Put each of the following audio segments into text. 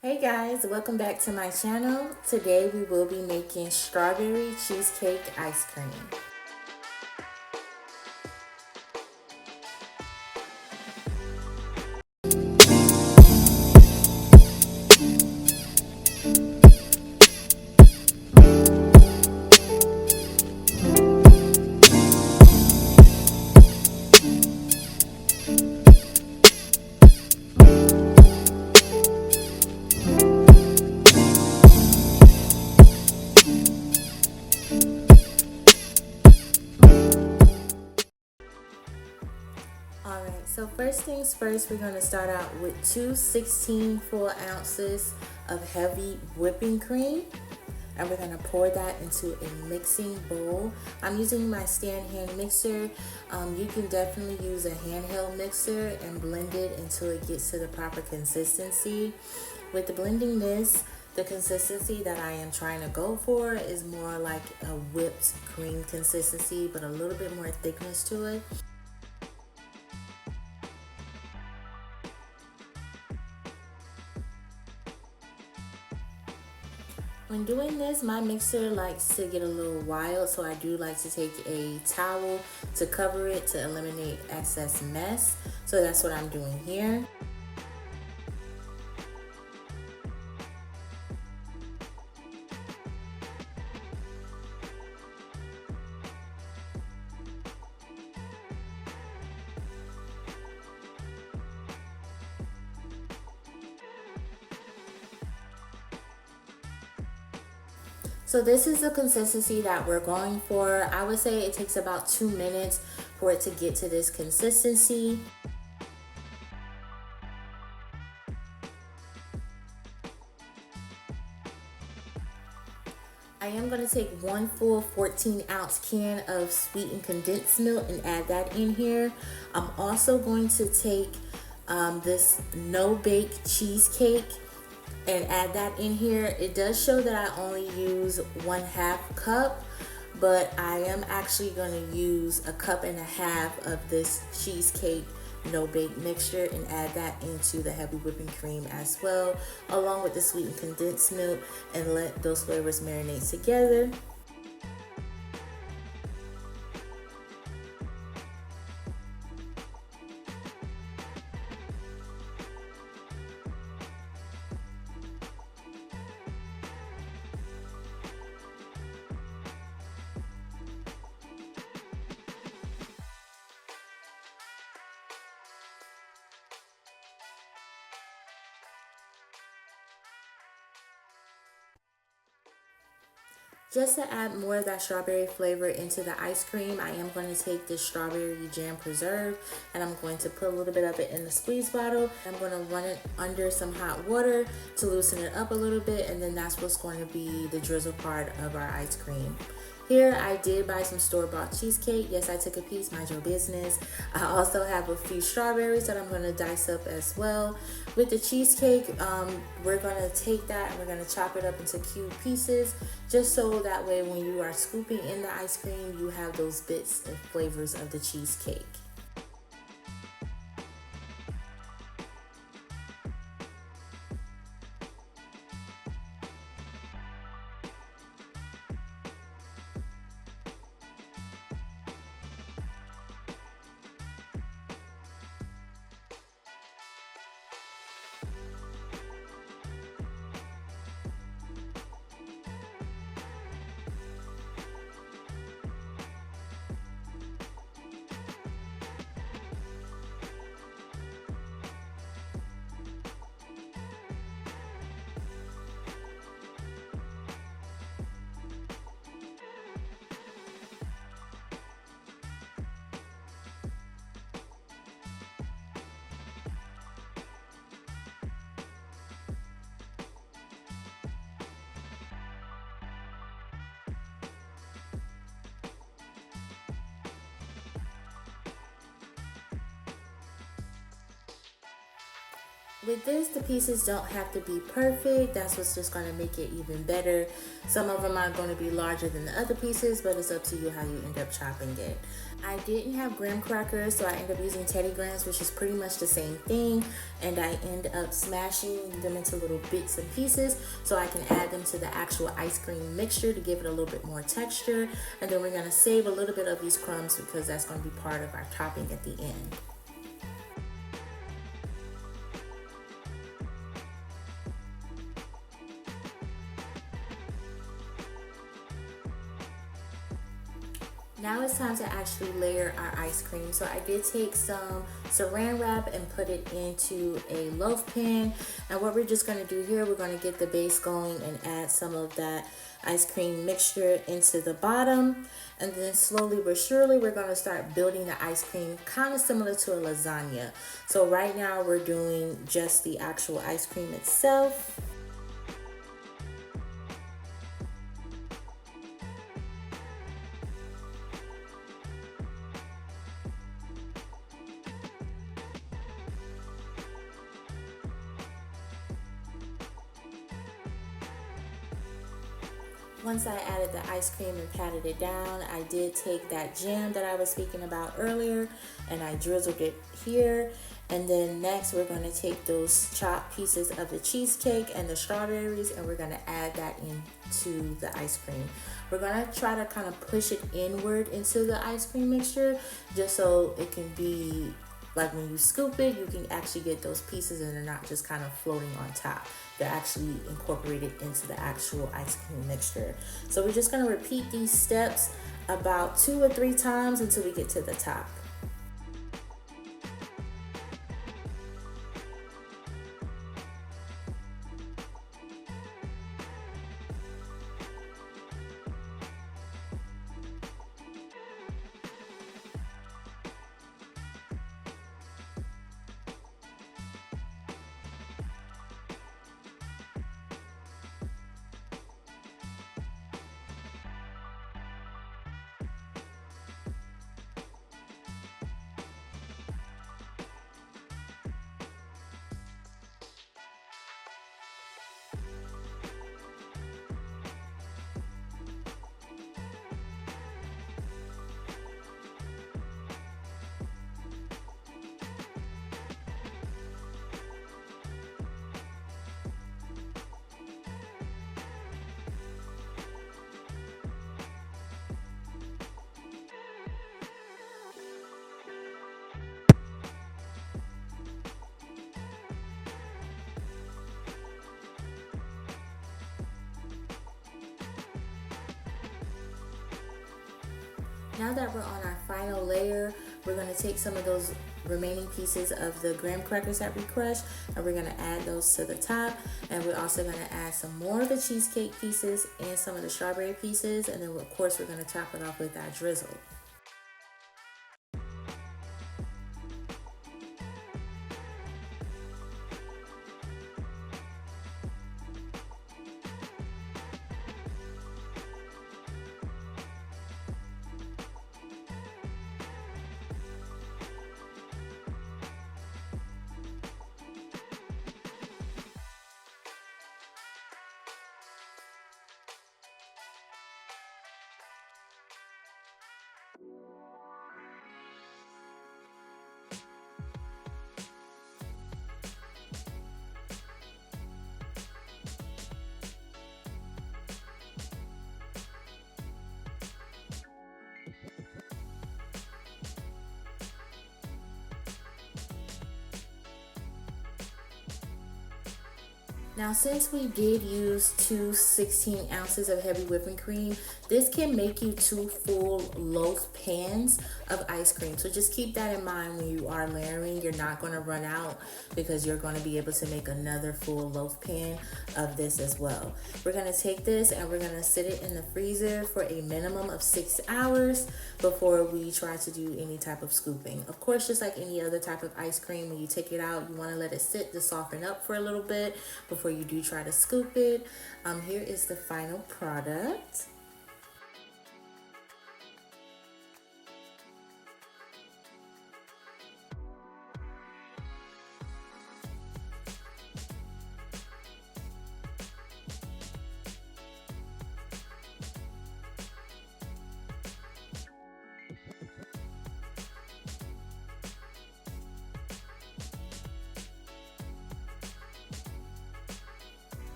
Hey guys, welcome back to my channel. Today we will be making strawberry cheesecake ice cream. Alright, so first things first, we're going to start out with two 16 full ounces of heavy whipping cream. And we're going to pour that into a mixing bowl. I'm using my stand hand mixer. You can definitely use a handheld mixer and blend it until it gets to the proper consistency. With the blending this, the consistency that I am trying to go for is more like a whipped cream consistency, but a little bit more thickness to it. When doing this, my mixer likes to get a little wild, so I do like to take a towel to cover it to eliminate excess mess. So that's what I'm doing here. So this is the consistency that we're going for. I would say it takes about 2 minutes for it to get to this consistency. I am going to take one full 14-ounce can of sweetened condensed milk and add that in here. I'm also going to take this no-bake cheesecake and add that in here. It does show that I only use 1/2 cup, but I am actually going to use 1.5 cups of this cheesecake no bake mixture and add that into the heavy whipping cream as well, along with the sweetened condensed milk, and let those flavors marinate together. Just to add more of that strawberry flavor into the ice cream, I am going to take this strawberry jam preserve and I'm going to put a little bit of it in the squeeze bottle. I'm going to run it under some hot water to loosen it up a little bit, and then that's what's going to be the drizzle part of our ice cream. Here I did buy some store-bought cheesecake. Yes, I took a piece, mind your business. I also have a few strawberries that I'm going to dice up as well. With the cheesecake, we're going to take that and we're going to chop it up into cube pieces, just so that way when you are scooping in the ice cream, you have those bits and flavors of the cheesecake. With this, the pieces don't have to be perfect. That's what's just gonna make it even better. Some of them are gonna be larger than the other pieces, but it's up to you how you end up chopping it. I didn't have graham crackers, so I ended up using Teddy Grahams, which is pretty much the same thing. And I end up smashing them into little bits and pieces so I can add them to the actual ice cream mixture to give it a little bit more texture. And then we're gonna save a little bit of these crumbs because that's gonna be part of our topping at the end. Now it's time to actually layer our ice cream. So I did take some Saran Wrap and put it into a loaf pan. And what we're just gonna do here, we're gonna get the base going and add some of that ice cream mixture into the bottom. And then slowly but surely, we're gonna start building the ice cream kind of similar to a lasagna. So right now we're doing just the actual ice cream itself. Once I added the ice cream and patted it down, I did take that jam that I was speaking about earlier and I drizzled it here. And then next we're going to take those chopped pieces of the cheesecake and the strawberries and we're going to add that into the ice cream. We're going to try to kind of push it inward into the ice cream mixture just so it can be like when you scoop it, you can actually get those pieces and they're not just kind of floating on top. They're actually incorporated into the actual ice cream mixture. So we're just gonna repeat these steps about 2 or 3 times until we get to the top. Now that we're on our final layer, we're going to take some of those remaining pieces of the graham crackers that we crushed and we're going to add those to the top. And we're also going to add some more of the cheesecake pieces and some of the strawberry pieces. And then of course we're going to top it off with our drizzle. Now, since we did use 2 16 ounces of heavy whipping cream, this can make you 2 full loaf pans of ice cream. So just keep that in mind when you are layering. You're not going to run out because you're going to be able to make another full loaf pan of this as well. We're going to take this and we're going to sit it in the freezer for a minimum of 6 hours before we try to do any type of scooping. Of course, just like any other type of ice cream, when you take it out, you want to let it sit to soften up for a little bit before you do try to scoop it. Here is the final product.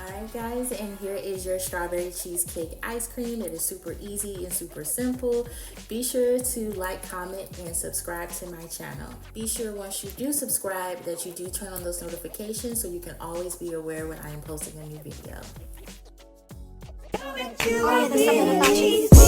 Alright guys, and here is your strawberry cheesecake ice cream. It is super easy and super simple. Be sure to like, comment, and subscribe to my channel. Be sure once you do subscribe that you do turn on those notifications so you can always be aware when I am posting a new video. Cheese